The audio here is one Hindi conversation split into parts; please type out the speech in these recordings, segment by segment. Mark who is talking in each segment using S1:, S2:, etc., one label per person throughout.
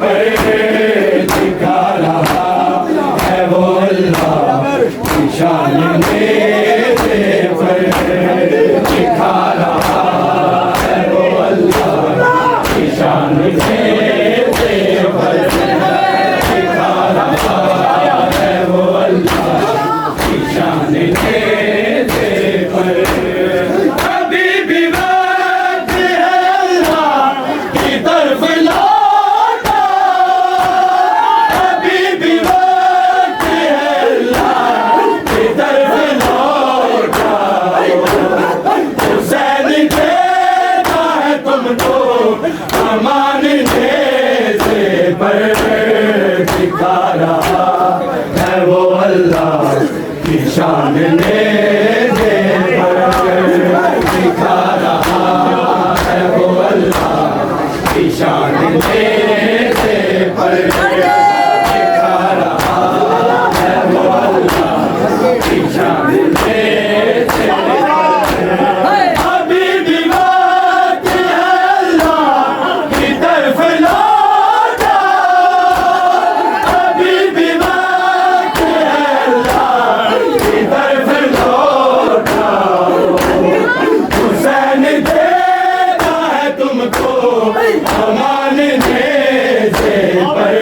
S1: पर दिखा रहा है वो अल्लाह की शान मेरे पर दिखा रहा है वो अल्लाह की शान मेरे पर दिखा रहा है वो अल्लाह की शान मेरे पर। अभी भी वक्त है अल्लाह की तरफ लौटा, अभी भी वक्त है अल्लाह की तरफ लौटा। हुसैन देता है तुमको अमान से पर दिखा रहा है वो अल्लाह की शान मेरे पर दिखा रहा है वो अल्लाह की शान मेरे पर दिखा रहा है वो अल्लाह की शान मेरे पर। अभी भी वक्त है अल्लाह की तरफ लौटा, अभी भी वक्त है अल्लाह की तरफ लौटा। हुसैन देता है तुमको अमान से पर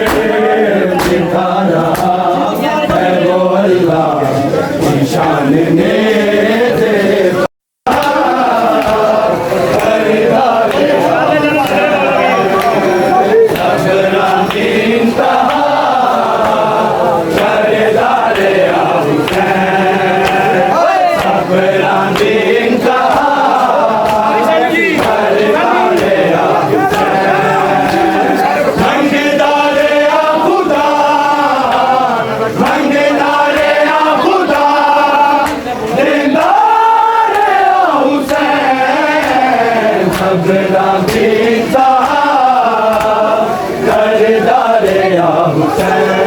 S1: दिखा रहा है वो अल्लाह की शान मेरे हुसैन